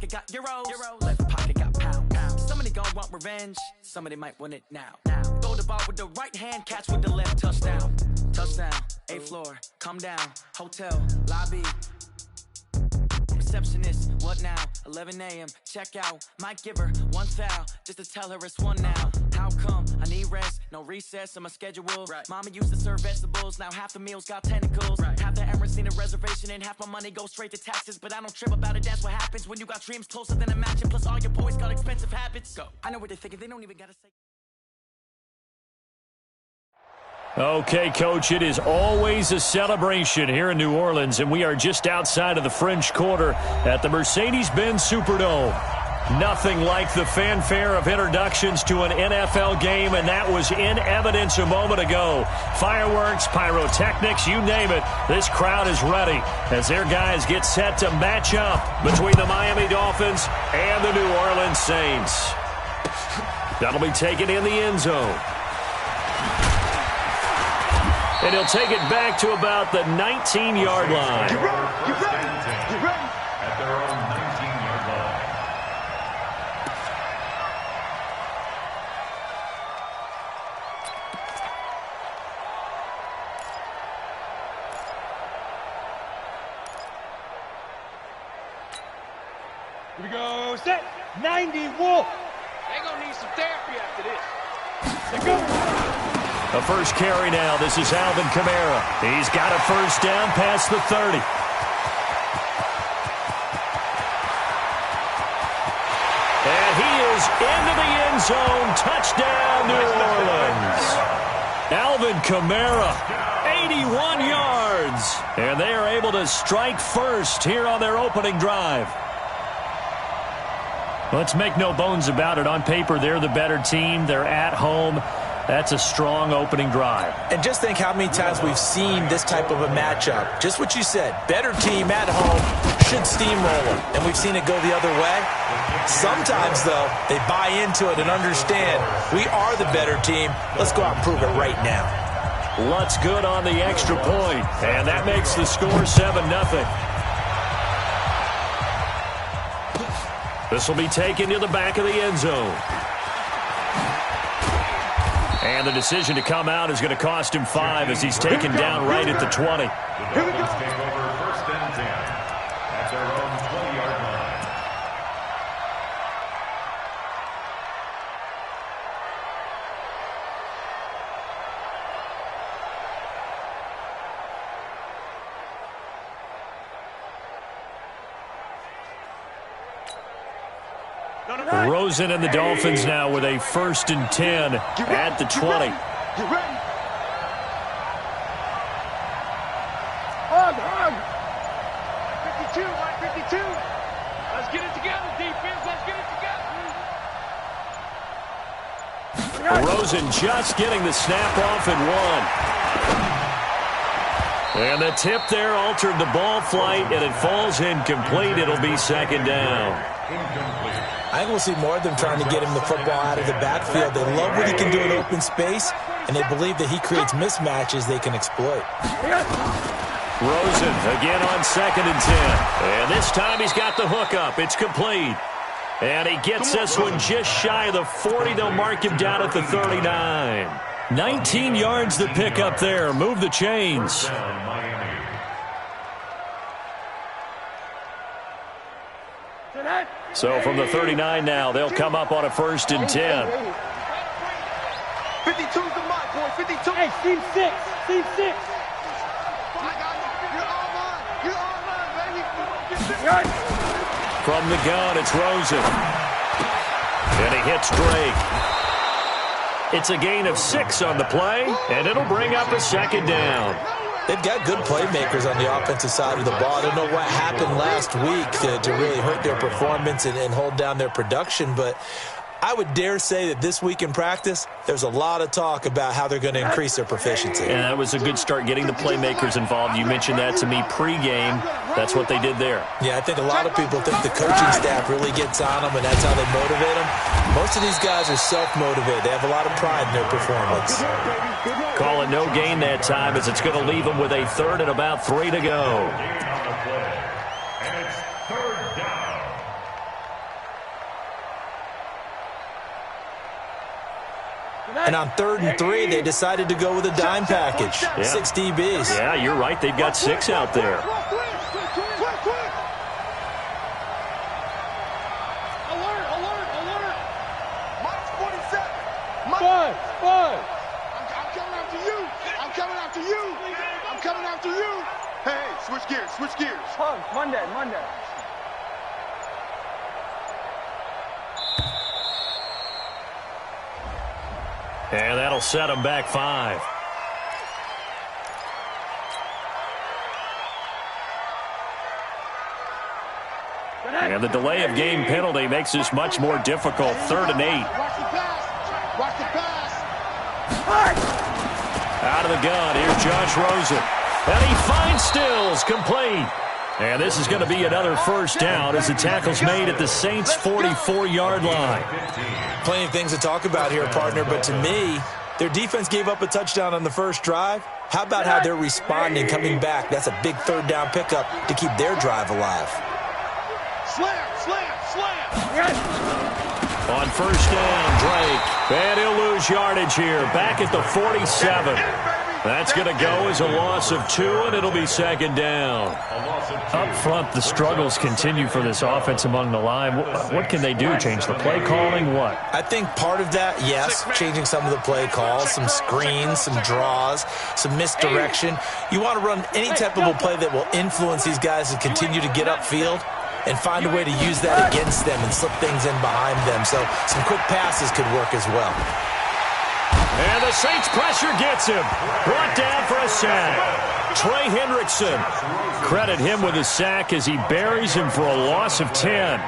pocket got euros. Left pocket got pound. Somebody gon' want revenge. Somebody might want it now. Throw the ball with the right hand, catch with the left. Touchdown. Touchdown. 8th floor. Come down. Hotel. Lobby. Receptionist, what now? 11 a.m. Check out. Might give her one foul just to tell her it's one now. How come? I need rest, no recess in my schedule. Right. Mama used to serve vegetables, now half the meals got tentacles. Right. Half the errands need a reservation and half my money goes straight to taxes. But I don't trip about it, that's what happens when you got dreams closer than a mansion. Plus all your boys got expensive habits. Go. I know what they're thinking, they don't even gotta say. Okay, Coach, it is always a celebration here in New Orleans, and we are just outside of the French Quarter at the Mercedes-Benz Superdome. Nothing like the fanfare of introductions to an NFL game, and that was in evidence a moment ago. Fireworks, pyrotechnics, you name it. This crowd is ready as their guys get set to match up between the Miami Dolphins and the New Orleans Saints. That'll be taken in the end zone. And he'll take it back to about the 19-yard line. You're ready. At their own 19-yard line. Here we go. Set. 90 Wolf. They're going to need some therapy after this. Let's go. A first carry now. This is Alvin Kamara. He's got a first down past the 30. And he is into the end zone. Touchdown, New Orleans. Alvin Kamara, 81 yards. And they are able to strike first here on their opening drive. Let's make no bones about it. On paper, they're the better team. They're at home. That's a strong opening drive. And just think how many times we've seen this type of a matchup. Just what you said, better team at home should steamroll them. And we've seen it go the other way. Sometimes, though, they buy into it and understand we are the better team. Let's go out and prove it right now. Lutz good on the extra point. And that makes the score 7-0. This will be taken to the back of the end zone. And the decision to come out is going to cost him 5 as he's taken down right at the 20. The Dolphins take over 1st and 10 at their own 20-yard line. Rosen and the Dolphins now with a 1st and 10 at the 20. You ready? On. 52, Mike, 52. Let's get it together, defense. Let's get it together. Rosen just getting the snap off and 1. And the tip there altered the ball flight, and it falls incomplete. It'll be 2nd down. Incomplete. I think we'll see more of them trying to get him the football out of the backfield. They love what he can do in open space, and they believe that he creates mismatches they can exploit. Rosen again on 2nd and 10. And this time he's got the hook up. It's complete. And he gets this one just shy of the 40. They'll mark him down at the 39. 19 yards to pick up there. Move the chains. So from the 39 now, they'll come up on a 1st and 10. 52's the mark, boy. 52. Hey, team 6. Team 6. From the gun, it's Rosen. And he hits Drake. It's a gain of 6 on the play, and it'll bring up a 2nd down. They've got good playmakers on the offensive side of the ball. I don't know what happened last week to really hurt their performance and hold down their production, but I would dare say that this week in practice, there's a lot of talk about how they're going to increase their proficiency. And that was a good start getting the playmakers involved. You mentioned that to me pregame. That's what they did there. Yeah, I think a lot of people think the coaching staff really gets on them, and that's how they motivate them. Most of these guys are self-motivated. They have a lot of pride in their performance. Call it no gain that time as it's going to leave them with a 3rd and about 3 to go. And on 3rd and 3, they decided to go with a dime package. Yeah. 6 DBs. Yeah, you're right. They've got 6 out there. Switch gears, switch gears. Monday. And that'll set them back 5. And the delay of game penalty makes this much more difficult. 3rd and 8. Watch the pass. Watch the pass. Out of the gun, here's Josh Rosen. And he finds Stills, complete. And this is going to be another first down as the tackle's made at the Saints' 44-yard line. Plenty of things to talk about here, partner, but to me, their defense gave up a touchdown on the first drive. How about how they're responding, coming back? That's a big 3rd down pickup to keep their drive alive. Slam. On first down, Drake. And he'll lose yardage here. Back at the 47. That's going to go as a loss of 2, and it'll be 2nd down. Up front, the struggles continue for this offense among the line. What can they do? Change the play calling? What? I think part of that, yes, changing some of the play calls, some screens, some draws, some misdirection. You want to run any type of a play that will influence these guys to continue to get upfield and find a way to use that against them and slip things in behind them. So some quick passes could work as well. And the Saints pressure gets him. Brought down for a sack. Trey Hendrickson. Credit him with a sack as he buries him for a loss of 10. And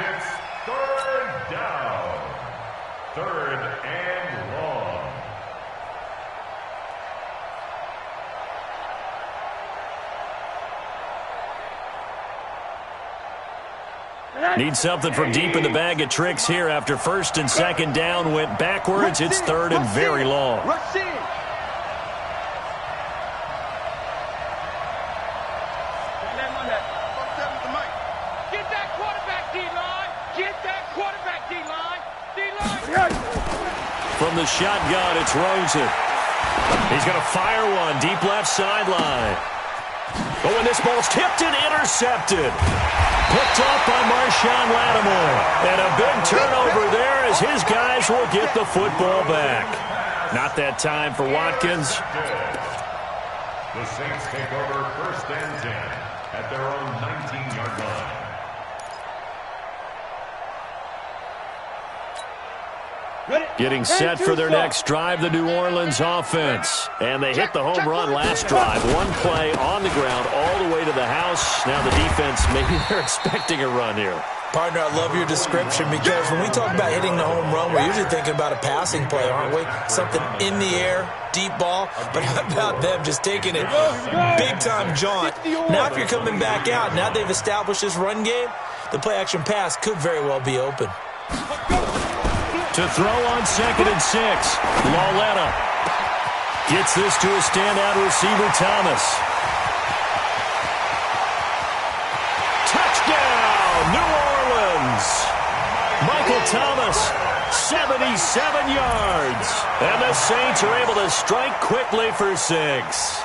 it's 3rd down. 3rd and long. Need something from deep in the bag of tricks here after 1st and 2nd down went backwards. It's 3rd and very long. Rush in. Get that quarterback, D-line. Get that quarterback, D-line. D-line. From the shotgun, it's Rosen. He's going to fire one deep left sideline. Oh, and this ball's tipped and intercepted. Picked off by Marshawn Lattimore. And a big turnover there as his guys will get the football back. Not that time for Watkins. The Saints take over 1st and 10 at their own 19-yard line. Getting set for their next drive, the New Orleans offense. And they hit the home run last drive. One play on the ground all the way to the house. Now the defense, maybe they're expecting a run here. Partner, I love your description because when we talk about hitting the home run, we're usually thinking about a passing play, aren't we? Something in the air, deep ball. But how about them just taking it big-time jaunt? Now if you're coming back out, now they've established this run game, the play-action pass could very well be open. To throw on 2nd and 6. Lauletta gets this to a standout receiver, Thomas. Touchdown, New Orleans. Michael Thomas, 77 yards. And the Saints are able to strike quickly for 6.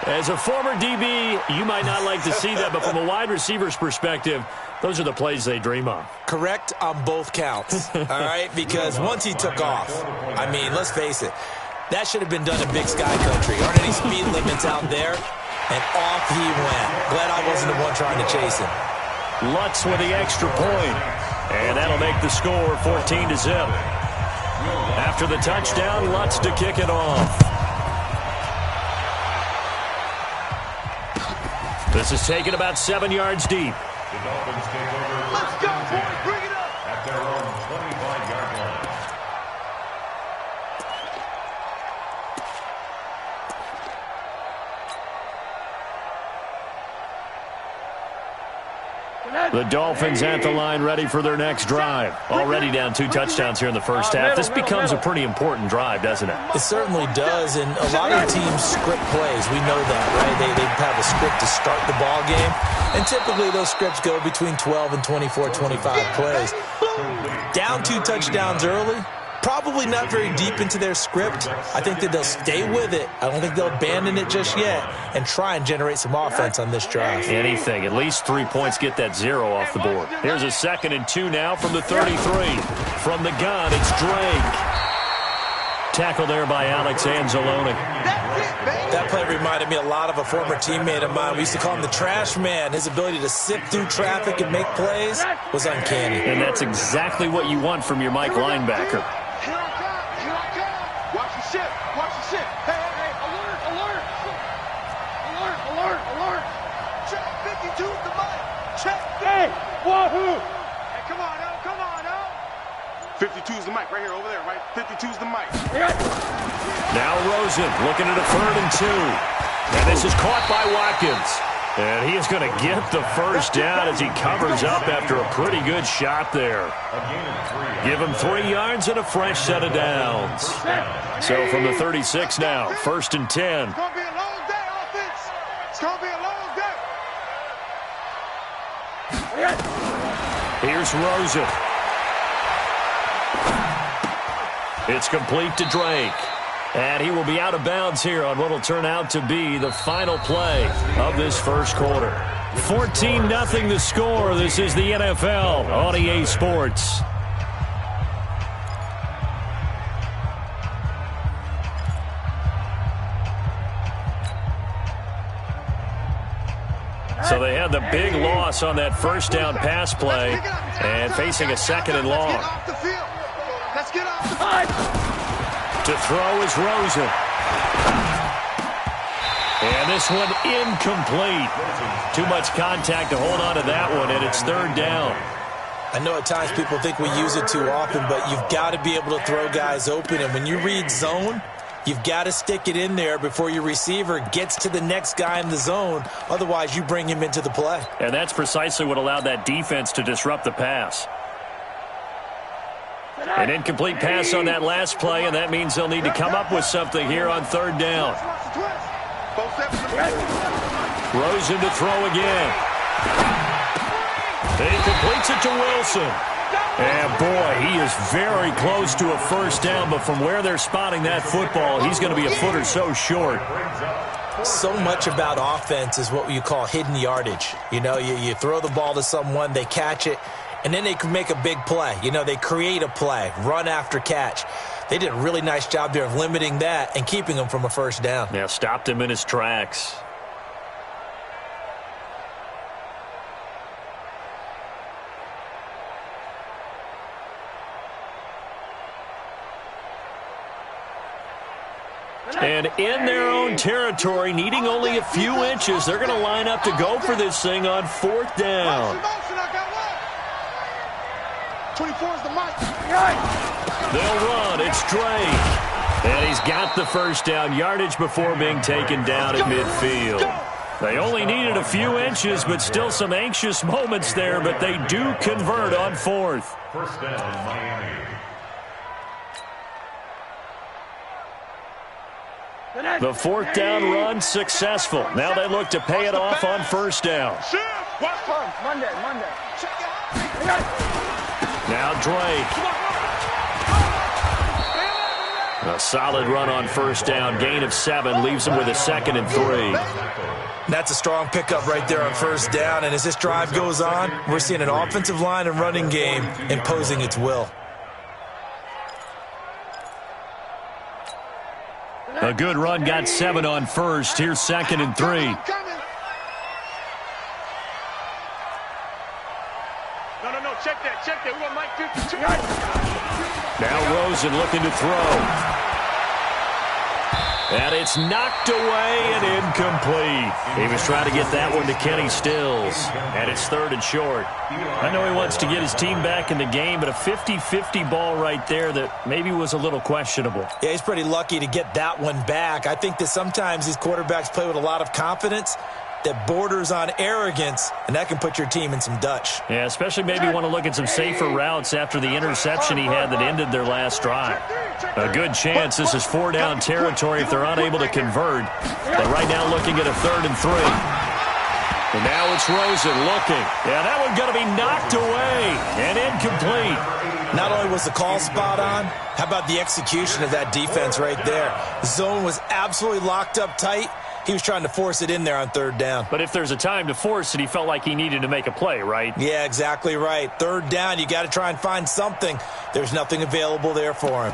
As a former DB, you might not like to see that, but from a wide receiver's perspective, those are the plays they dream of. Correct on both counts, all right? Because once he took off, I mean, let's face it, that should have been done in Big Sky Country. Aren't any speed limits out there? And off he went. Glad I wasn't the one trying to chase him. Lutz with the extra point. And that'll make the score 14-0. After the touchdown, Lutz to kick it off. This is taken about 7 yards deep. The Dolphins take over. Let's go, boys. Bring it up. At their own 25-yard line. The Dolphins at the line ready for their next drive. Already down 2 touchdowns here in the first half. This becomes a pretty important drive, doesn't it? It certainly does, and a lot of teams script plays. We know that, right? They have a script to start the ball game, and typically those scripts go between 12 and 24, 25 plays. Down 2 touchdowns early, Probably not very deep into their script. I think that they'll stay with it. I don't think they'll abandon it just yet and try and generate some offense on this drive. Anything. At least 3 points get that 0 off the board. Here's a 2nd and 2 now from the 33. From the gun, it's Drake. Tackle there by Alex Anzalone. That play reminded me a lot of a former teammate of mine. We used to call him the trash man. His ability to sift through traffic and make plays was uncanny. And that's exactly what you want from your Mike linebacker. Here I come. Here I come. Watch the ship. Watch the ship. Hey, hey, hey. Alert, alert. Alert, alert, alert. Check 52 is the mic. Check. Hey, wahoo! Hey, come on, El. Come on, El. 52 is the mic right here, over there, right? 52 is the mic. Now Rosen looking at a 3rd and 2. And this is caught by Watkins. And he is going to get the first down as he covers up after a pretty good shot there. Give him 3 yards and a fresh set of downs. So from the 36 now, 1st and 10. It's going to be a long day, offense. It's going to be a long day. Here's Rosen. It's complete to Drake. And he will be out of bounds here on what will turn out to be the final play of this first quarter. 14-0 the score. This is the NFL on EA Sports. So they had the big loss on that first down pass play and facing a 2nd and long. Let's get off the field. To throw is Rosen. And this one incomplete. Too much contact to hold on to that one, and it's 3rd down. I know at times people think we use it too often, but you've got to be able to throw guys open. And when you read zone, you've got to stick it in there before your receiver gets to the next guy in the zone. Otherwise, you bring him into the play. And that's precisely what allowed that defense to disrupt the pass. An incomplete pass on that last play, and that means they'll need to come up with something here on 3rd down. Rosen to throw again. He completes it to Wilson. And boy, he is very close to a first down, but from where they're spotting that football, he's going to be a foot or so short. So much about offense is what you call hidden yardage. You know, you throw the ball to someone, they catch it, and then they can make a big play. You know, they create a play, run after catch. They did a really nice job there of limiting that and keeping him from a first down. Yeah, stopped him in his tracks. And in their own territory, needing only a few inches, they're going to line up to go for this thing on 4th down. 24 is the mic. They'll run. It's Drake. And he's got the first down yardage before being taken down at midfield. They only needed a few inches, but still some anxious moments there, but they do convert on 4th. First down, Miami. The 4th down run successful. Now they look to pay it off on 1st down. Monday. Now Drake. A solid run on 1st down. Gain of 7 leaves him with a 2nd and 3. That's a strong pickup right there on 1st down. And as this drive goes on, we're seeing an offensive line and running game imposing its will. A good run got 7 on 1st. Here's 2nd and 3. No. Check that. We want Mike 52. Now Rosen looking to throw. And it's knocked away and incomplete. He was trying to get that one to Kenny Stills. And it's 3rd and short. I know he wants to get his team back in the game, but a 50-50 ball right there that maybe was a little questionable. Yeah, he's pretty lucky to get that one back. I think that sometimes these quarterbacks play with a lot of confidence that borders on arrogance, and that can put your team in some Dutch. Yeah, especially maybe want to look at some safer routes after the interception he had that ended their last drive. A good chance this is 4-down territory if they're unable to convert. But right now looking at a 3rd and 3. And now it's Rosen looking. Yeah, that one's going to be knocked away and incomplete. Not only was the call spot on, how about the execution of that defense right there? The zone was absolutely locked up tight. He was trying to force it in there on third down. But if there's a time to force it, he felt like he needed to make a play, right? Yeah, exactly right. Third down, you got to try and find something. There's nothing available there for him.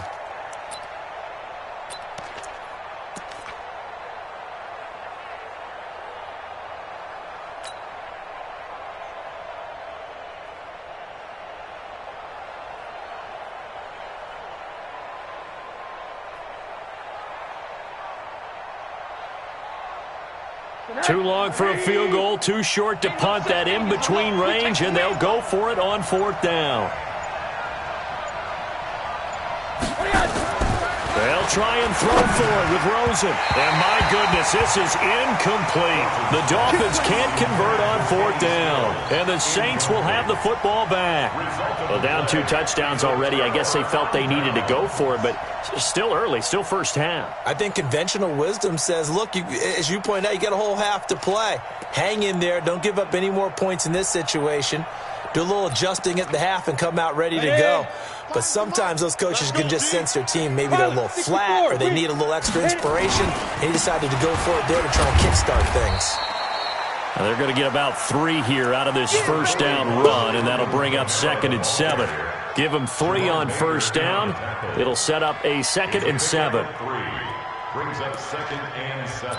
Too long for a field goal, too short to punt that in-between range, and they'll go for it on fourth down. They'll try and throw for it with Rosen. And my goodness, this is incomplete. The Dolphins can't convert on fourth down. And the Saints will have the football back. Well, down 2 touchdowns already. I guess they felt they needed to go for it, but still early, still first half. I think conventional wisdom says, look, as you point out, you got a whole half to play. Hang in there. Don't give up any more points in this situation. Do a little adjusting at the half and come out ready to go. But sometimes those coaches can just sense their team. Maybe they're a little flat or they need a little extra inspiration. And he decided to go for it there to try and kickstart things. Now they're going to get about 3 here out of this first down run, and that'll bring up 2nd and 7. Give them 3 on first down. It'll set up a 2nd and 7. Brings up 2nd and 7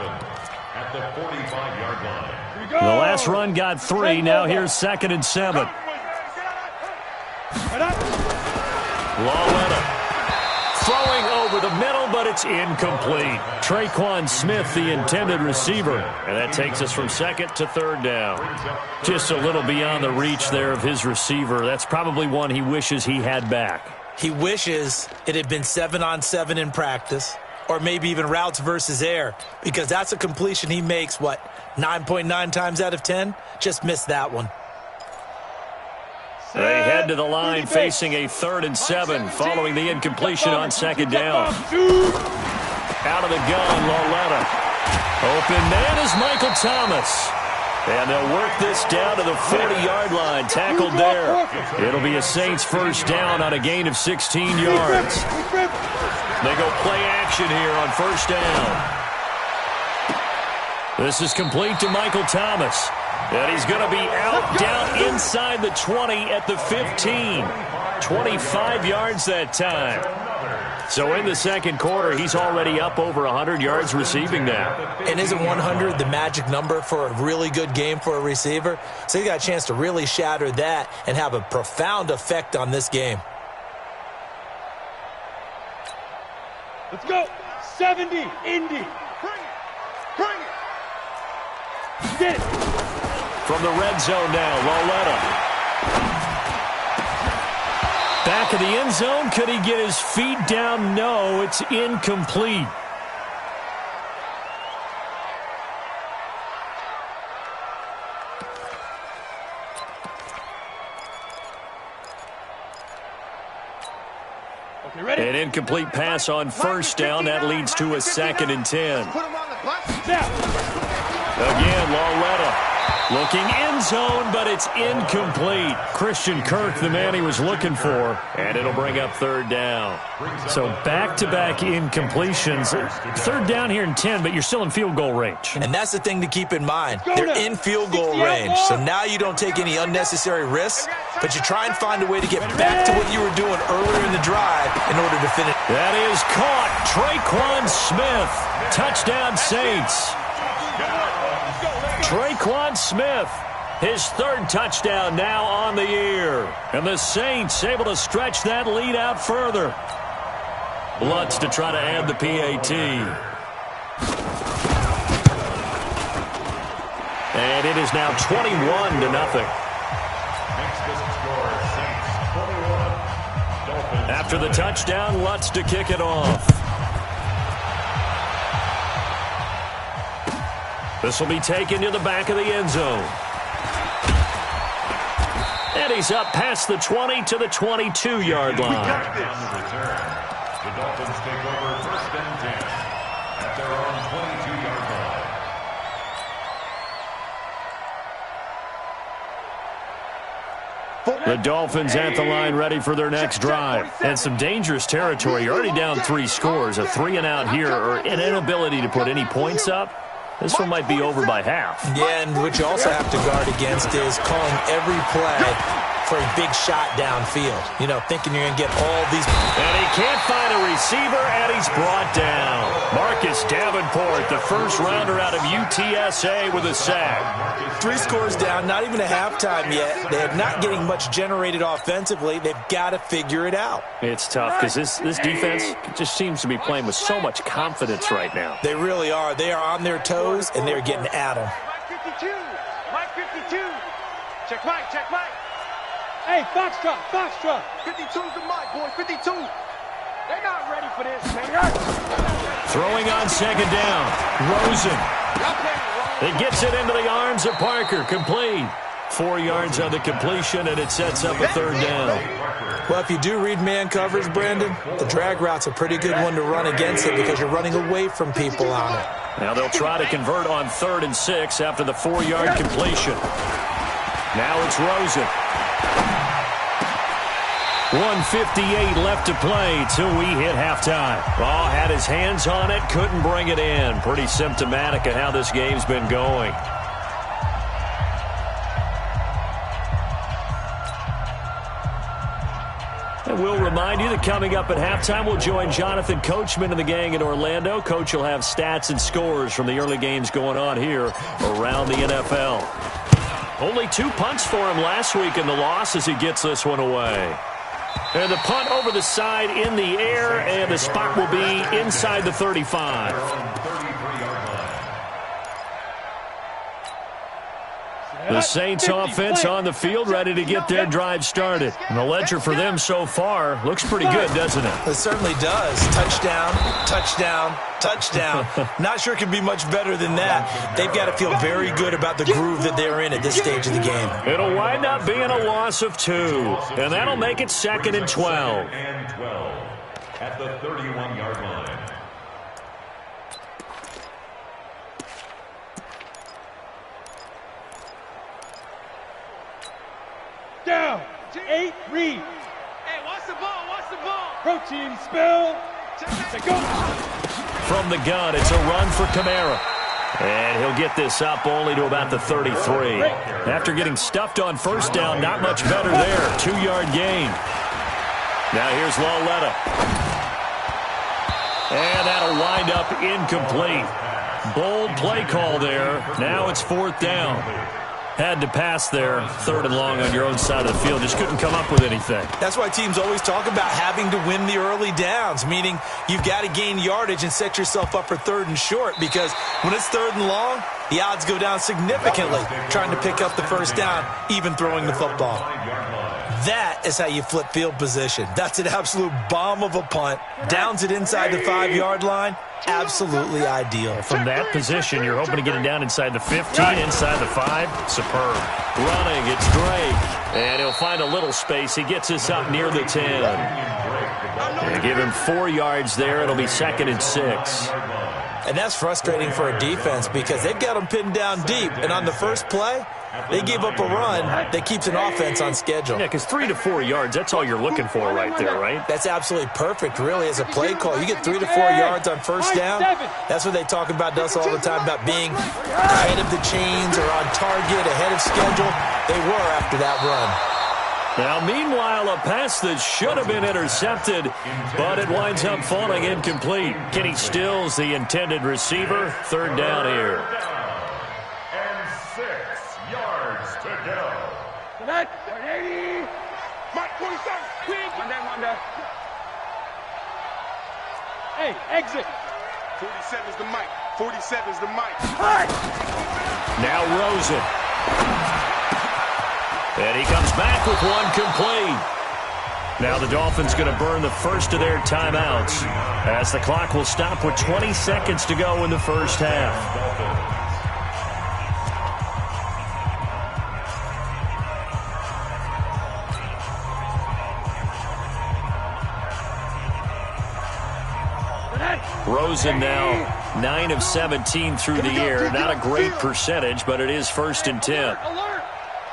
at the 45-yard line. The last run got 3. Now here's 2nd and 7. Lawletta throwing over the middle, but it's incomplete. Traquan Smith, the intended receiver. And that takes us from 2nd to 3rd down. Just a little beyond the reach there of his receiver. That's probably one he wishes he had back. He wishes it had been 7-on-7 in practice, or maybe even routes versus air, because that's a completion he makes, 9.9 times out of 10? Just missed that one. They head to the line facing a 3rd and 7 following the incompletion on 2nd down. Out of the gun, Lawletta. Open man is Michael Thomas. And they'll work this down to the 40-yard line, tackled there. It'll be a Saints first down on a gain of 16 yards. They go play action here on first down. This is complete to Michael Thomas. And he's going to be out down inside the 20 at the 15. 25 yards that time. So in the second quarter, he's already up over 100 yards receiving now. And isn't 100 the magic number for a really good game for a receiver? So he got a chance to really shatter that and have a profound effect on this game. Let's go. 70, Indy. Bring it. Bring it. Get it. From the red zone now, Lawletta. Back of the end zone. Could he get his feet down? No, it's incomplete. Okay, ready? An incomplete pass on first down. That leads to a 2nd and 10. Put him on the bus. Now. Again, Lawletta. Looking end zone, but it's incomplete. Christian Kirk, the man he was looking for, and it'll bring up 3rd down. So back-to-back incompletions. 3rd down here in 10, but you're still in field goal range. And that's the thing to keep in mind. They're in field goal range, so now you don't take any unnecessary risks, but you try and find a way to get back to what you were doing earlier in the drive in order to finish. That is caught. Traquan Smith. Touchdown, Saints. Traquan Smith, his 3rd touchdown now on the year. And the Saints able to stretch that lead out further. Lutz to try to add the PAT. And it is now 21-0. After the touchdown, Lutz to kick it off. This will be taken to the back of the end zone. And he's up past the 20 to the 22-yard line. The Dolphins take over 1st and 10 at their own 22-yard line. The Dolphins at the line ready for their next drive. And some dangerous territory. You're already down 3 scores. A 3-and-out here or an inability to put any points up. This one might be over by half. Yeah, and what you also have to guard against is calling every play for a big shot downfield. You know, thinking you're going to get all these. And he can't find a receiver, and he's brought down. Marcus Davenport, the first rounder out of UTSA with a sack. 3 scores down, not even a halftime yet. They're not getting much generated offensively. They've got to figure it out. It's tough because this defense just seems to be playing with so much confidence right now. They really are. They are on their toes, and they're getting at them. Mike 52. Mike 52. Check Mike. Check Mike. Hey, Foxtrot. Foxtrot. 52's the mic, boy. 52. They're not ready for this, man. Throwing on second down. Rosen. It gets it into the arms of Parker. Complete. 4 yards on the completion, and it sets up a 3rd down. Well, if you do read man coverage, Brandon, the drag route's a pretty good one to run against it because you're running away from people on it. Now they'll try to convert on 3rd and 6 after the 4-yard completion. Now it's Rosen. 1:58 left to play till we hit halftime. Ball had his hands on it, couldn't bring it in. Pretty symptomatic of how this game's been going. And we'll remind you that coming up at halftime, we'll join Jonathan Coachman and the gang in Orlando. Coach will have stats and scores from the early games going on here around the NFL. Only 2 punts for him last week in the loss as he gets this one away. And the punt over the side in the air, and the spot will be inside the 35. The Saints offense on the field, ready to get their drive started. And the ledger for them so far looks pretty good, doesn't it? It certainly does. Touchdown, touchdown, touchdown. Not sure it can be much better than that. They've got to feel very good about the groove that they're in at this stage of the game. It'll wind up being a loss of 2, and that'll make it 2nd and 12. And 12 at the 31-yard line. Down. 8, read. Hey, watch the ball. Watch the ball. Protein spill. Go. From the gun, it's a run for Kamara. And he'll get this up only to about the 33. After getting stuffed on 1st down, not much better there. 2-yard gain. Now here's Lauletta. And that'll wind up incomplete. Bold play call there. Now it's 4th down. Had to pass there, 3rd and long on your own side of the field. Just couldn't come up with anything. That's why teams always talk about having to win the early downs, meaning you've got to gain yardage and set yourself up for 3rd and short, because when it's 3rd and long, the odds go down significantly trying to pick up the 1st down, even throwing the football. That is how you flip field position. That's an absolute bomb of a punt. Downs it inside the 5-yard line. Absolutely ideal. From that position, you're hoping to get it down inside the 15, inside the 5. Superb. Running, it's Drake. And he'll find a little space. He gets us up near the 10. They give him 4 yards there. It'll be 2nd and 6. And that's frustrating for a defense because they've got them pinned down deep. And on the first play, they give up a run that keeps an offense on schedule. Yeah, because 3 to 4 yards, that's all you're looking for right there, right? That's absolutely perfect, really, as a play call. You get 3 to 4 yards on 1st down. That's what they talk about us all the time, about being ahead of the chains or on target, ahead of schedule. They were after that run. Now, meanwhile, a pass that should have been intercepted, but it winds up falling incomplete. Kenny Stills, the intended receiver. 3rd down here. And 6 yards to go. That 180. Mike 47. Quick. Wonder. Hey, exit. 47's the mic. 47's the mic. Now Rosen. And he comes back with one complete. Now the Dolphins going to burn the first of their timeouts as the clock will stop with 20 seconds to go in the 1st half. Rosen now 9 of 17 through the air. Not a great percentage, but it is 1st and 10. Alert!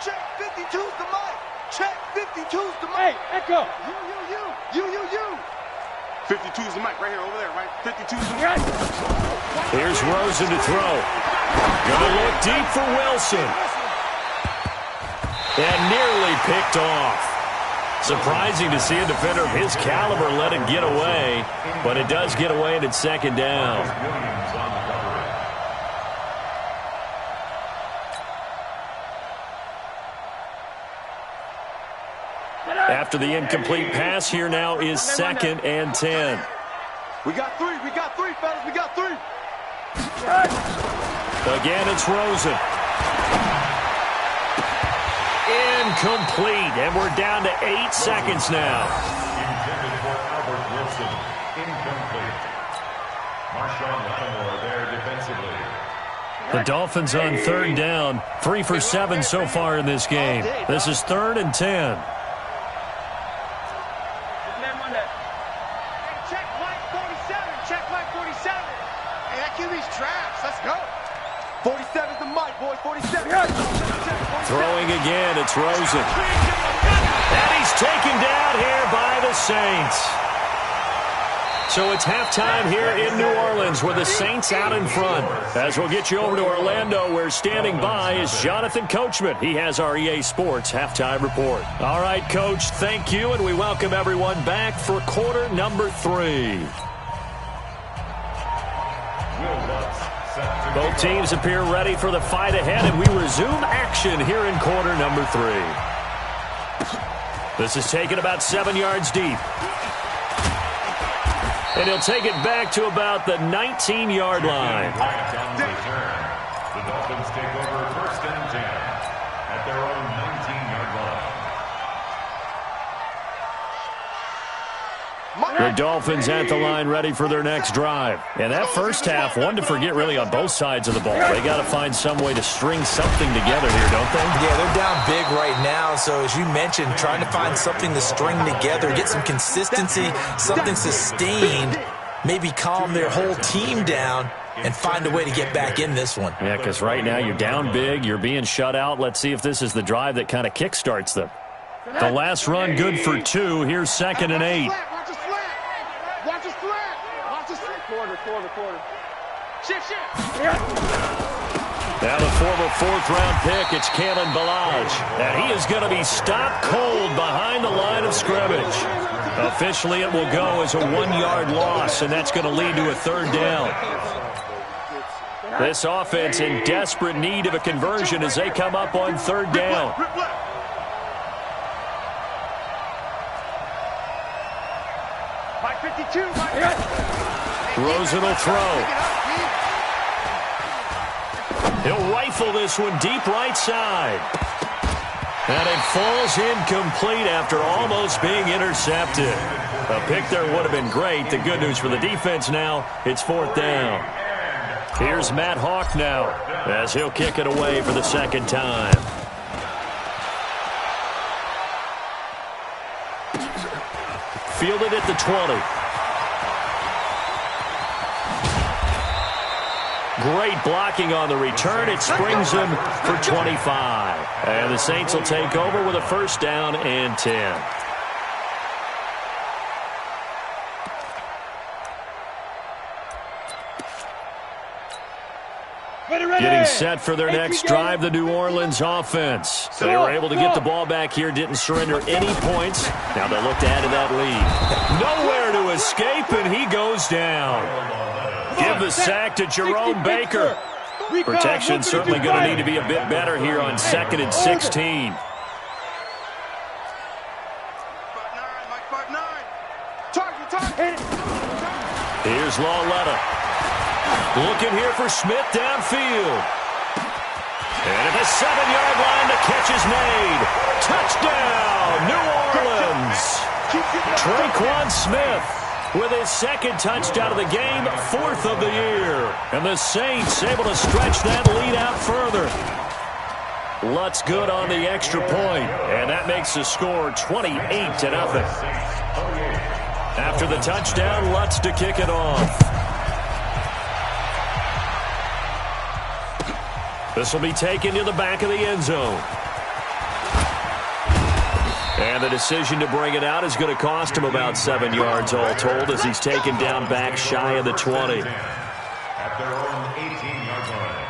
Check 52's the mic. Check. 52's the mic. Hey, Echo. You. 52's the mic right here, over there, right? 52's the mic. Here's Rosen to throw. Gonna look deep for Wilson. And nearly picked off. Surprising to see a defender of his caliber let it get away, but it does get away and it's second down. After the incomplete pass, here now is 2nd and 10. We got three, fellas, we got three. Again, it's Rosen. Incomplete, and we're down to 8 seconds now. Intended for Albert Wilson. Incomplete. Marshawn Lattimore there defensively. The Dolphins on 3rd down. 3 for 7 so far in this game. This is 3rd and 10. Check Mike 47. Hey, that QB's trash. Let's go. 47's the mic, boys. 47. Throwing again, it's Rosen. And he's taken down here by the Saints. So it's halftime here in New Orleans with the Saints out in front. As we'll get you over to Orlando, where standing by is Jonathan Coachman. He has our EA Sports halftime report. All right, Coach, thank you, and we welcome everyone back for quarter number 3. Both teams appear ready for the fight ahead, and we resume action here in quarter number 3. This is taken about 7 yards deep. And he'll take it back to about the 19-yard line. The Dolphins take over 1st and 10 at their own 19-yard line. The Dolphins at the line ready for their next drive. And that first half, one to forget really on both sides of the ball. They got to find some way to string something together here, don't they? Yeah, they're down big right now. So as you mentioned, trying to find something to string together, get some consistency, something sustained, maybe calm their whole team down and find a way to get back in this one. Yeah, because right now you're down big, you're being shut out. Let's see if this is the drive that kind of kickstarts them. The last run good for 2. Here's 2nd and 8. Watch his flat. Quarter. Shift. Now the former 4th-round pick, it's Kalen Ballage. And he is going to be stopped cold behind the line of scrimmage. Officially, it will go as a 1-yard loss, and that's going to lead to a 3rd down. This offense in desperate need of a conversion as they come up on 3rd down. Mike 52. Rosen will throw. He'll rifle this one deep right side. And it falls incomplete after almost being intercepted. A pick there would have been great. The good news for the defense now, it's 4th down. Here's Matt Hawk now as he'll kick it away for the 2nd time. Fielded at the 20. Great blocking on the return. It springs them for 25. And the Saints will take over with a 1st down and 10. Getting set for their next drive, the New Orleans offense. They were able to get the ball back here, didn't surrender any points. Now they'll look to add to that lead. Nowhere to escape, and he goes down. Give the sack to Jerome Baker. Protection certainly going to need to be a bit better here on 2nd and 16. Here's Lawletta. Looking here for Smith downfield. And at the 7-yard line, the catch is made. Touchdown, New Orleans. Traquan Smith with his 2nd touchdown of the game, 4th of the year. And the Saints able to stretch that lead out further. Lutz good on the extra point, and that makes the score 28-0. After the touchdown, Lutz to kick it off. This will be taken to the back of the end zone. And the decision to bring it out is going to cost him about 7 yards all told as he's taken down back shy of the 20. At their own 18-yard line.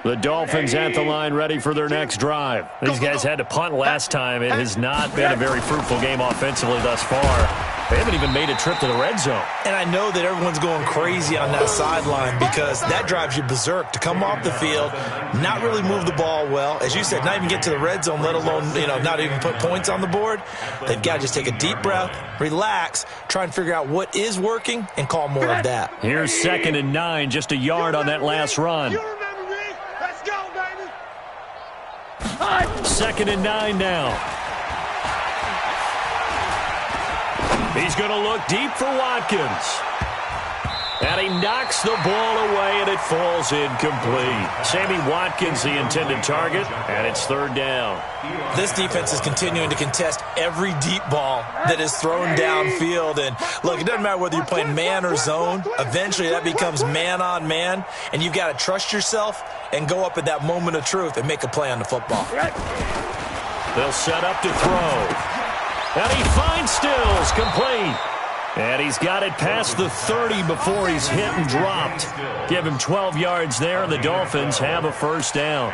The Dolphins at the line ready for their next drive. These guys had to punt last time. It has not been a very fruitful game offensively thus far. They haven't even made a trip to the red zone. And I know that everyone's going crazy on that sideline because that drives you berserk to come off the field, not really move the ball well. As you said, not even get to the red zone, let alone, not even put points on the board. They've got to just take a deep breath, relax, try and figure out what is working, and call more of that. Here's 2nd and 9, just a yard on that last run. 2nd and 9 now. He's going to look deep for Watkins. And he knocks the ball away, and it falls incomplete. Sammy Watkins, the intended target, and it's 3rd down. This defense is continuing to contest every deep ball that is thrown downfield. And, look, it doesn't matter whether you're playing man or zone. Eventually, that becomes man-on-man, and you've got to trust yourself and go up at that moment of truth and make a play on the football. They'll set up to throw. And he finds Stills, complete. And he's got it past the 30 before he's hit and dropped. Give him 12 yards there, and the Dolphins have a 1st down.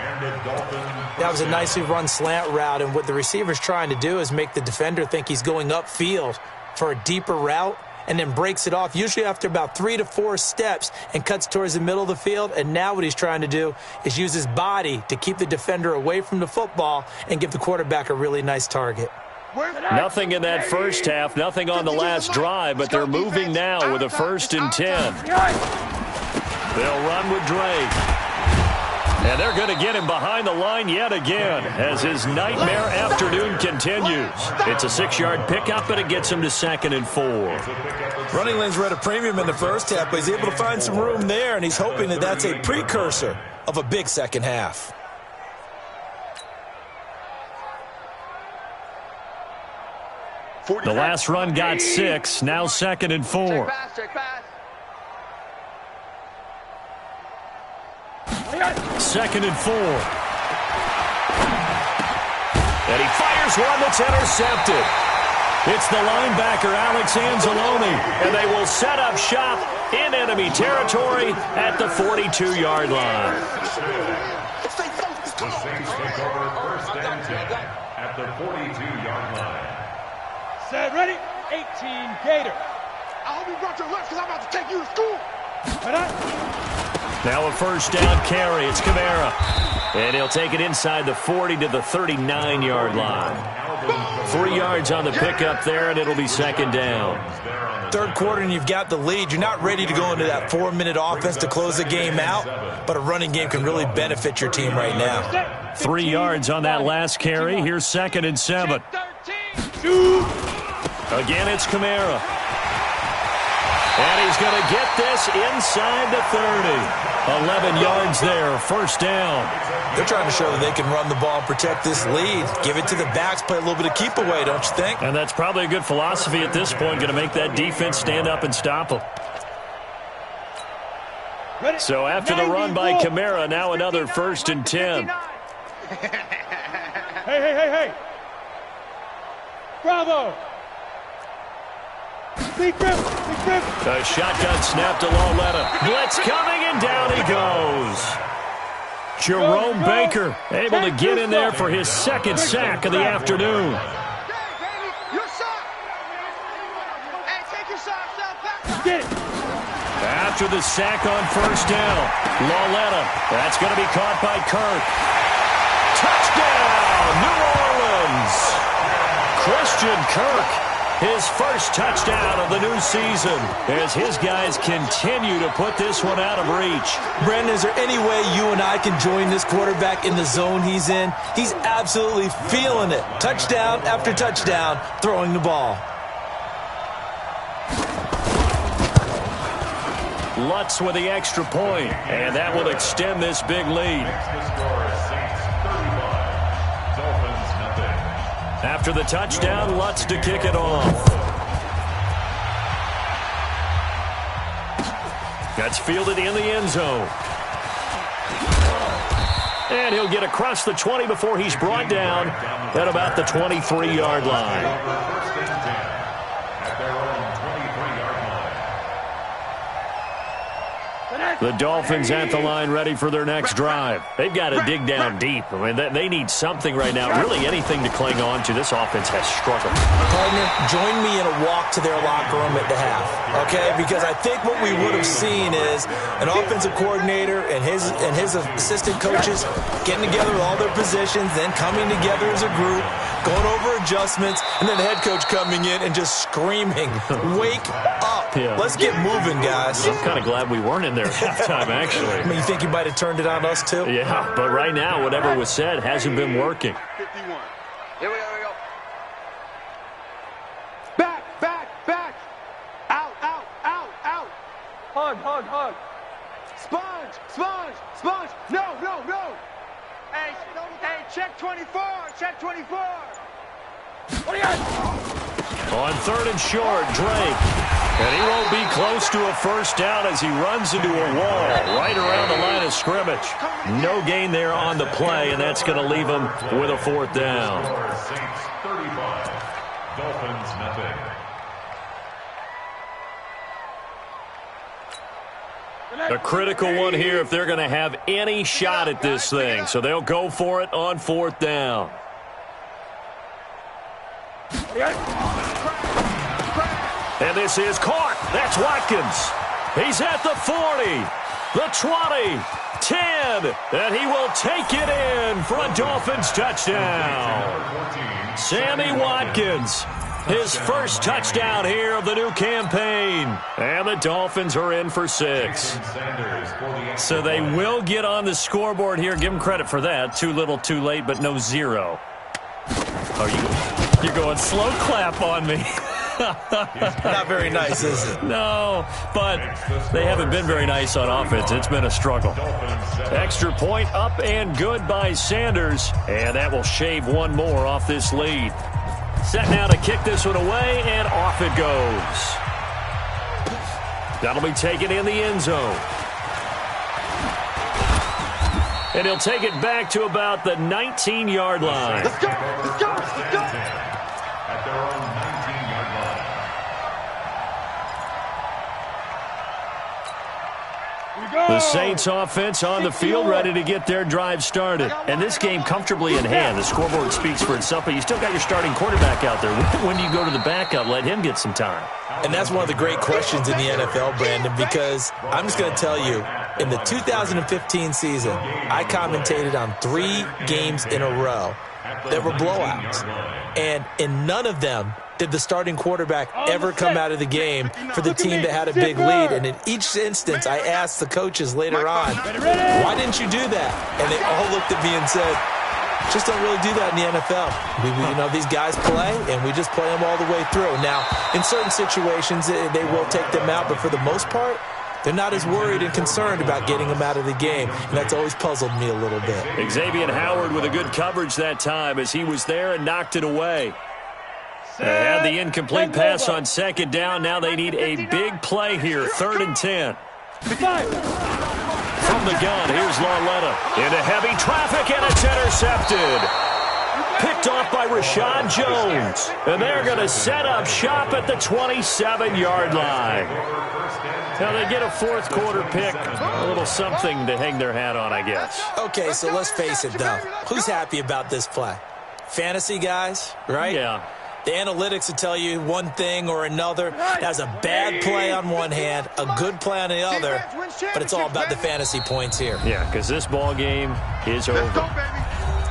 That was a nicely run slant route, and what the receiver's trying to do is make the defender think he's going upfield for a deeper route, and then breaks it off, usually after about 3 to 4 steps, and cuts towards the middle of the field. And now what he's trying to do is use his body to keep the defender away from the football and give the quarterback a really nice target. Nothing in that first half, nothing on the last drive, but they're moving now with a 1st and 10. They'll run with Drake. And they're going to get him behind the line yet again as his nightmare afternoon continues. It's a 6-yard pickup, and it gets him to 2nd and 4. Running lanes were at a premium in the first half, but he's able to find some room there, and he's hoping that that's a precursor of a big second half. The last run got 6, now 2nd and 4. Check pass. 2nd and 4. And he fires one that's intercepted. It's the linebacker, Alex Anzalone, and they will set up shop in enemy territory at the 42-yard line. The Saints take over 1st and 10 at the 42-yard line. Set, ready? 18, Gator. I hope you brought your lunch because I'm about to take you to school. Now a 1st down carry. It's Kamara. And he'll take it inside the 40 to the 39-yard line. 3 yards on the pickup there, and it'll be 2nd down. 3rd quarter, and you've got the lead. You're not ready to go into that 4-minute offense to close the game out, but a running game can really benefit your team right now. 3 yards on that last carry. Here's 2nd and 7. Again, it's Kamara. And he's going to get this inside the 30. 11 yards there, 1st down. They're trying to show that they can run the ball and protect this lead. Give it to the backs, play a little bit of keep away, don't you think? And that's probably a good philosophy at this point, going to make that defense stand up and stop them. So after the run by Kamara, now another 1st and 10. Hey. Bravo. Big grip. A shotgun snap to Lauletta. Blitz coming, and down he goes. Jerome Baker able to get in there for his 2nd sack of the afternoon. Get it. After the sack on 1st down, Lauletta. That's going to be caught by Kirk. Touchdown, New Orleans. Christian Kirk. His 1st touchdown of the new season as his guys continue to put this one out of reach. Brandon, is there any way you and I can join this quarterback in the zone he's in? He's absolutely feeling it. Touchdown after touchdown, throwing the ball. Lutz with the extra point, and that will extend this big lead. The score is Saints 31, Dolphins nothing. After the touchdown, Lutz to kick it off. That's fielded in the end zone. And he'll get across the 20 before he's brought down at about the 23-yard line. The Dolphins at the line ready for their next drive. They've got to dig down deep. I mean, they need something right now, really anything to cling on to. This offense has struggled. Partner, join me in a walk to their locker room at the half, okay? Because I think what we would have seen is an offensive coordinator and his assistant coaches getting together with all their positions, then coming together as a group, going over adjustments, and then the head coach coming in and just screaming, "Wake up. Let's get moving, guys." I'm kind of glad we weren't in there at halftime, actually. I mean, you think you might have turned it on us, too? Yeah, but right now, whatever was said hasn't been working. 51. Here we go. Back. Out. Hug. Sponge. No. Hey, check 24. What do you got? On 3rd and short, Drake. And he won't be close to a first down as he runs into a wall right around the line of scrimmage. No gain there on the play, and that's going to leave him with a 4th down. Saints 35, Dolphins nothing. A critical one here if they're going to have any shot at this thing. So they'll go for it on 4th down. And this is caught. That's Watkins. He's at the 40, the 20, 10, and he will take it in for a Dolphins touchdown. Sammy Watkins, his first touchdown here of the new campaign. And the Dolphins are in for 6. So they will get on the scoreboard here. Give them credit for that. Too little, too late, but no 0. You're going slow clap on me. Not very nice, is it? No, but they haven't been very nice on offense. It's been a struggle. Extra point up and good by Sanders, and that will shave one more off this lead. Set now to kick this one away, and off it goes. That'll be taken in the end zone. And he'll take it back to about the 19-yard line. Let's go. At their own 19-yard line. The Saints offense on the field, ready to get their drive started. And this game comfortably in hand. The scoreboard speaks for itself, but you still got your starting quarterback out there. When do you go to the backup, let him get some time? And that's one of the great questions in the NFL, Brandon, because I'm just going to tell you, in the 2015 season, I commentated on 3 games in a row that were blowouts. And in none of them did the starting quarterback ever come out of the game for the team that had a big lead. And in each instance, I asked the coaches later on, why didn't you do that? And they all looked at me and said, just don't really do that in the NFL. These guys play, and we just play them all the way through. Now, in certain situations, they will take them out, but for the most part, they're not as worried and concerned about getting them out of the game, and that's always puzzled me a little bit. Xavier Howard with a good coverage that time as he was there and knocked it away. They had the incomplete pass on 2nd down. Now they need a big play here, 3rd and 10. From the gun, here's Lauletta into heavy traffic, and it's intercepted. Picked off by Rashad Jones. And they're going to set up shop at the 27-yard line. Now they get a 4th quarter pick. A little something to hang their hat on, I guess. Okay, so let's face it, though. Who's happy about this play? Fantasy guys, right? Yeah. The analytics will tell you one thing or another. That's a bad play on one hand, a good play on the other, but it's all about the fantasy points here. Yeah, because this ball game is over.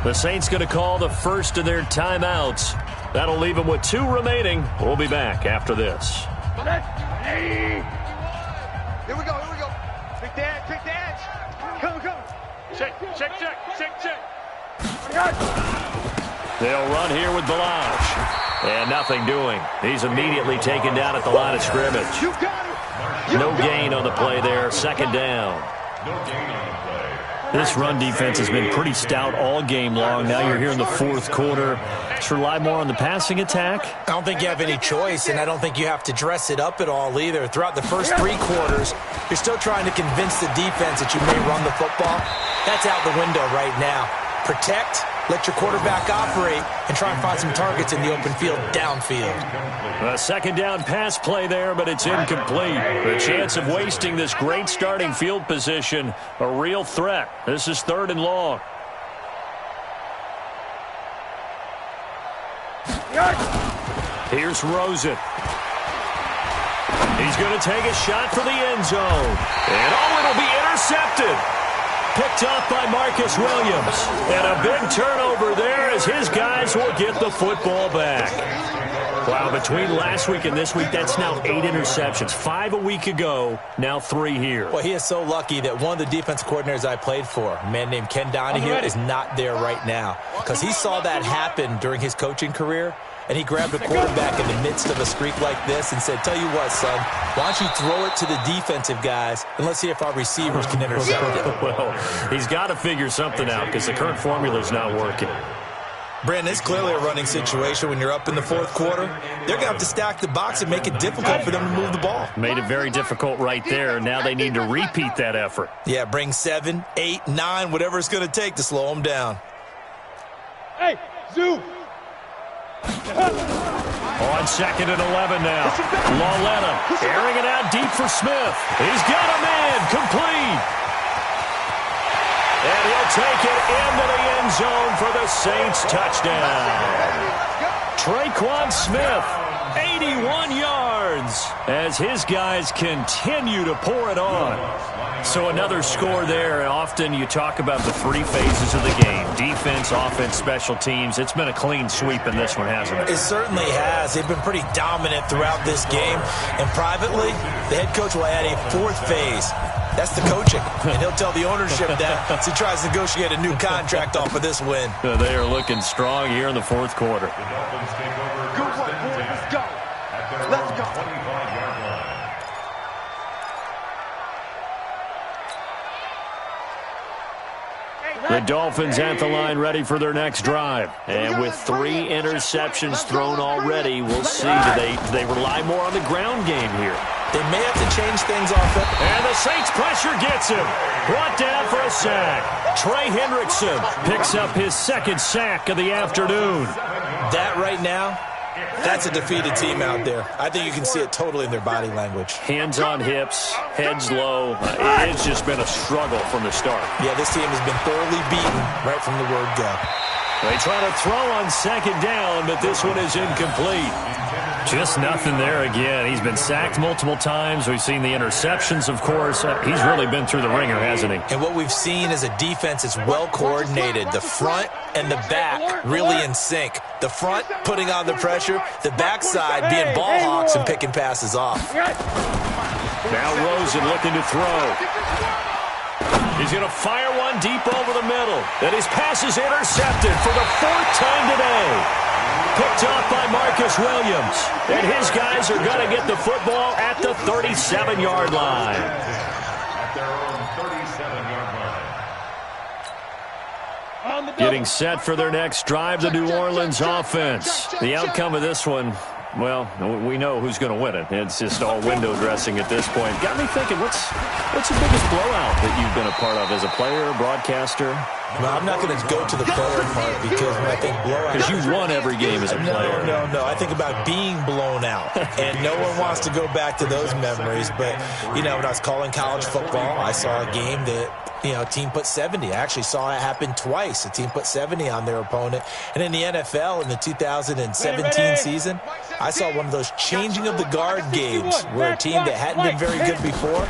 The Saints going to call the first of their timeouts. That'll leave them with 2 remaining. We'll be back after this. Here we go. Pick the edge. Come. Check. They'll run here with Balaj. And nothing doing. He's immediately taken down at the line of scrimmage. You got it. No gain on the play there. 2nd down. No gain on the play. This run defense has been pretty stout all game long. Now you're here in the fourth quarter. Should rely more on the passing attack? I don't think you have any choice, and I don't think you have to dress it up at all either. Throughout the first 3 quarters, you're still trying to convince the defense that you may run the football. That's out the window right now. Protect, let your quarterback operate, and try and find some targets in the open field downfield. A second down pass play there, but it's incomplete. The chance of wasting this great starting field position, a real threat. This is 3rd and long. Here's Rosen. He's going to take a shot for the end zone. And it'll be intercepted. Picked off by Marcus Williams. And a big turnover there as his guys will get the football back. Wow, between last week and this week, that's now 8 interceptions. 5 a week ago, now 3 here. Well, he is so lucky that one of the defense coordinators I played for, a man named Ken Donahue, is not there right now. Because he saw that happen during his coaching career, and he grabbed a quarterback in the midst of a streak like this and said, tell you what, son, why don't you throw it to the defensive guys, and let's see if our receivers can intercept it. Well, he's got to figure something out because the current formula is not working. Brandon, it's clearly a running situation when you're up in the fourth quarter. They're going to have to stack the box and make it difficult for them to move the ball. Made it very difficult right there. Now they need to repeat that effort. Yeah, bring 7, 8, 9, whatever it's going to take to slow them down. Hey, Zoo! On 2nd and 11 now. Lauletta airing it out deep for Smith. He's got a man complete. And he'll take it into the end zone for the Saints touchdown. Traquan Smith, 81 yards, as his guys continue to pour it on. So another score there, and often you talk about the 3 phases of the game. Defense, offense, special teams. It's been a clean sweep in this one, hasn't it? It certainly has. They've been pretty dominant throughout this game. And privately, the head coach will add a 4th phase. That's the coaching. And he'll tell the ownership that as he tries to negotiate a new contract off of this win. They are looking strong here in the fourth quarter. Good one, boys. Let's go. Let's go. 25-yard line. The Dolphins at the line ready for their next drive. And with 3 interceptions thrown already, we'll see. Do they rely more on the ground game here? They may have to change things off. And the Saints pressure gets him. Brought down for a sack. Trey Hendrickson picks up his 2nd sack of the afternoon. That right now, that's a defeated team out there. I think you can see it totally in their body language. Hands on hips, heads low. It's just been a struggle from the start. Yeah, this team has been thoroughly beaten right from the word go. They try to throw on 2nd down, but this one is incomplete. Just nothing there again. He's been sacked multiple times. We've seen the interceptions, of course. He's really been through the ringer, hasn't he? And what we've seen is a defense that's well coordinated. The front and the back really in sync. The front putting on the pressure, the backside being ball hawks and picking passes off. Now Rosen looking to throw. He's going to fire one deep over the middle. And his pass is intercepted for the 4th time today. Picked off by Marcus Williams. And his guys are going to get the football at the 37-yard line. At their own 37-yard line. Getting set for their next drive, the New Orleans offense. The outcome of this one, well, we know who's going to win it. It's just all window dressing at this point. Got me thinking, what's the biggest blowout that you've been a part of as a player, broadcaster? Well, I'm not going to go to the player part because when I think blowout... Because you've won every game as a player. No. I think about being blown out. And no one wants to go back to those memories. But, when I was calling college football, I saw a game that, a team put 70. I actually saw it happen twice. A team put 70 on their opponent. And in the NFL, in the 2017 season, I saw one of those changing of the guard games where a team that hadn't been very good before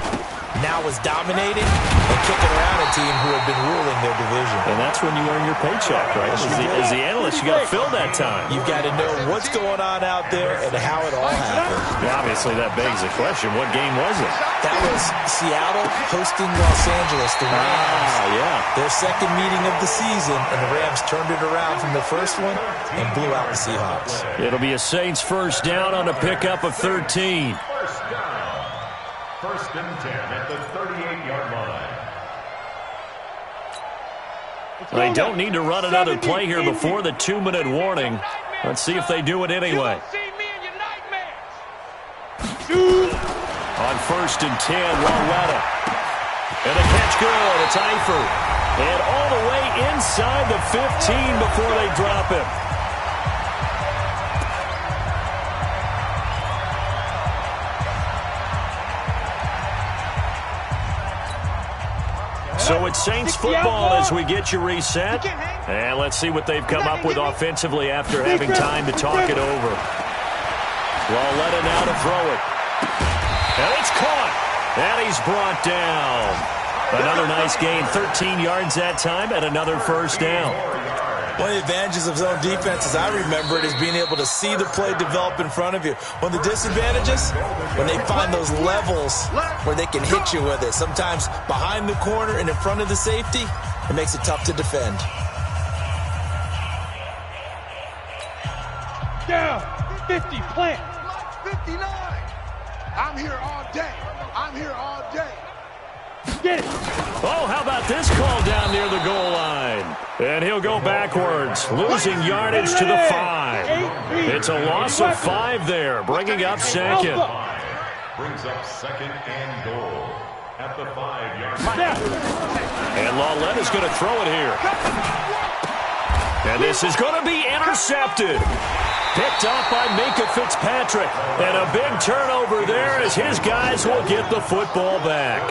now was dominating and kicking around a team who had been ruling their division. And that's when you earn your paycheck, right? As the analyst, you got to fill that time. You've got to know what's going on out there and how it all happened. Well, obviously, that begs the question, what game was it? That was Seattle hosting Los Angeles, the Rams. Yeah. Their 2nd meeting of the season, and the Rams turned it around from the first one and blew out the Seahawks. It'll be a Saints 1st down on a pickup of 13. 1st down. 1st and 10 at the 38-yard line. They don't need to run another play here before the 2-minute warning. Let's see if they do it anyway. On 1st and 10, Lauletta. And a catch good. It's Eifert. And all the way inside the 15 before they drop him. So it's Saints football as we get you reset. And let's see what they've come up with offensively after having time to talk it over. Lauletta now to throw it. And it's caught. And he's brought down. Another nice gain, 13 yards that time, and another first down. One of the advantages of zone defense, as I remember it, is being able to see the play develop in front of you. One of the disadvantages, when they find those levels where they can hit you with it. Sometimes behind the corner and in front of the safety, it makes it tough to defend. Down, 50, plant. 59. I'm here all day. I'm here all day. Get it. Oh, how about this call down near the goal line? And he'll go backwards, losing yardage to the 5. It's a loss of 5 there, bringing up second. Brings up second and goal at the 5-yard line. And Lauletta's going to throw it here. And this is going to be intercepted. Picked off by Minka Fitzpatrick. And a big turnover there as his guys will get the football back.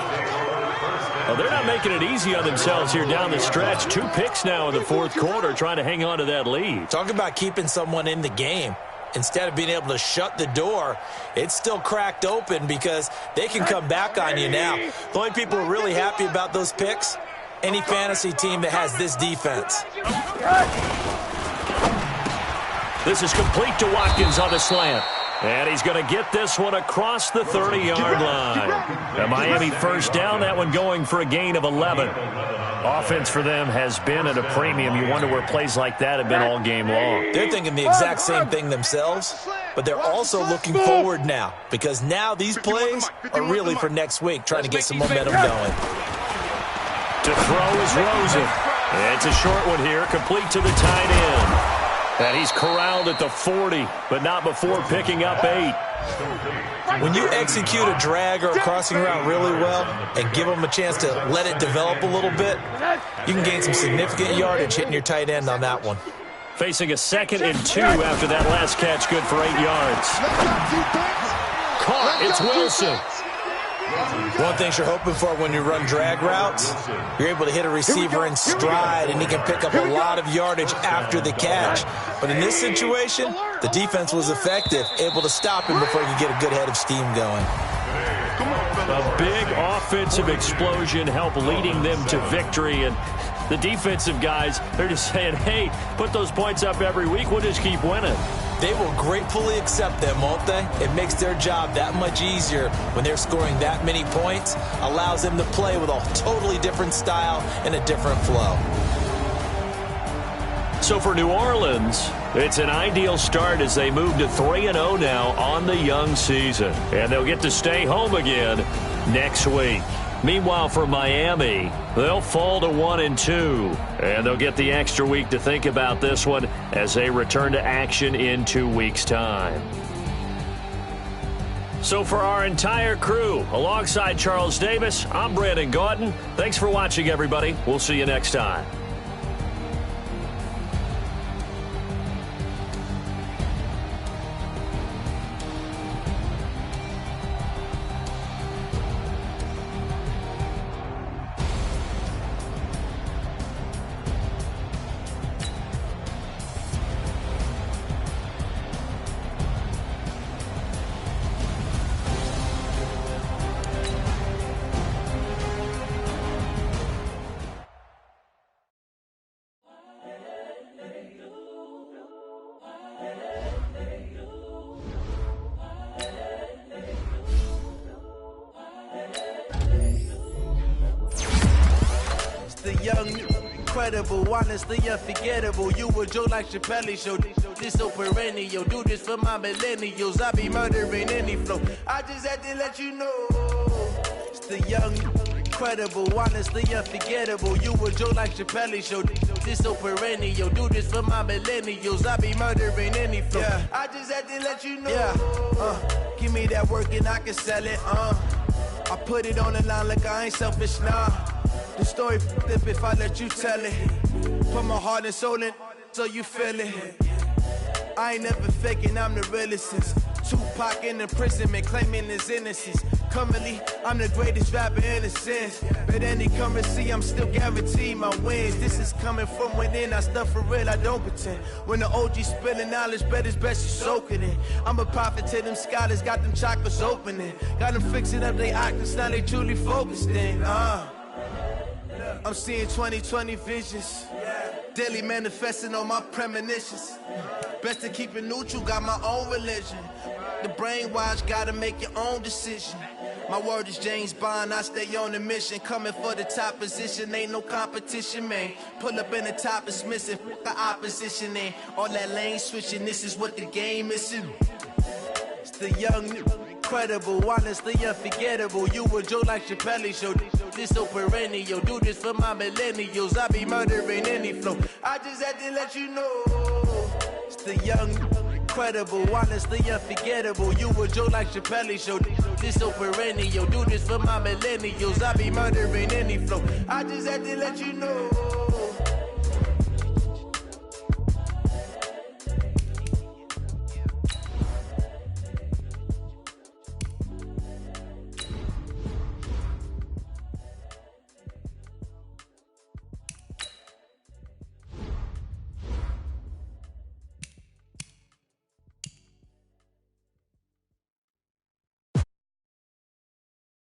Well, they're not making it easy on themselves here down the stretch. 2 picks now in the 4th quarter trying to hang on to that lead. Talk about keeping someone in the game. Instead of being able to shut the door, it's still cracked open because they can come back on you now. The only people who are really happy about those picks, any fantasy team that has this defense. This is complete to Watkins on the slant. And he's going to get this one across the 30-yard line. A Miami first down, that one going for a gain of 11. Offense for them has been at a premium. You wonder where plays like that have been all game long. They're thinking the exact same thing themselves, but they're also looking forward now because now these plays are really for next week, trying to get some momentum going. To throw is Rosen. It's a short one here, complete to the tight end. And he's corralled at the 40, but not before picking up 8. When you execute a drag or a crossing route really well and give them a chance to let it develop a little bit, you can gain some significant yardage hitting your tight end on that one. Facing a 2nd and 2 after that last catch, good for 8 yards. Caught, it's Wilson. One thing you're hoping for when you run drag routes, you're able to hit a receiver in stride, and he can pick up a lot of yardage after the catch. But in this situation, the defense was effective, able to stop him before he could get a good head of steam going. A big offensive explosion helped leading them to victory, and the defensive guys, they're just saying, hey, put those points up every week, we'll just keep winning. They will gratefully accept them, won't they? It makes their job that much easier when they're scoring that many points, allows them to play with a totally different style and a different flow. So for New Orleans, it's an ideal start as they move to 3-0 now on the young season. And they'll get to stay home again next week. Meanwhile, for Miami, they'll fall to 1-2. And they'll get the extra week to think about this one as they return to action in 2 weeks' time. So for our entire crew, alongside Charles Davis, I'm Brandon Gaudin. Thanks for watching, everybody. We'll see you next time. Incredible, honestly unforgettable. You a joke like Chappelle Show. This so perennial. Do this for my millennials. I be murdering any flow. I just had to let you know. It's the young incredible, honestly unforgettable. You a joke like Chappelle Show. This so perennial. Do this for my millennials. I be murdering any flow. Yeah. I just had to let you know. Yeah. Give me that work and I can sell it. I put it on the line like I ain't selfish, nah. The story flip if I let you tell it. Put my heart and soul in so you feel it. I ain't never faking, I'm the realest since Tupac in imprisonment, claiming his innocence. Currently, I'm the greatest rapper in a sense. But any currency, I'm still guaranteed my wins. This is coming from within, I stuff for real, I don't pretend. When the OG spilling knowledge, bet it's best you soak it in. I'm a prophet to them scholars, got them chakras opening. Got them fixing up their octaves, now they truly focused in. I'm seeing 2020 visions. Daily manifesting on my premonitions. Best to keep it neutral, got my own religion. The brainwash, gotta make your own decision. My word is James Bond, I stay on the mission. Coming for the top position, ain't no competition, man. Pull up in the top is missing, the opposition ain't. All that lane switching, this is what the game is. It's the young, incredible, honestly unforgettable. You a joke like Chappelle Show. This so perennial. Do this for my millennials. I be murdering any flow. I just had to let you know. It's the young, incredible, honestly unforgettable. You a joke like Chappelle Show. This so perennial. Do this for my millennials. I be murdering any flow. I just had to let you know.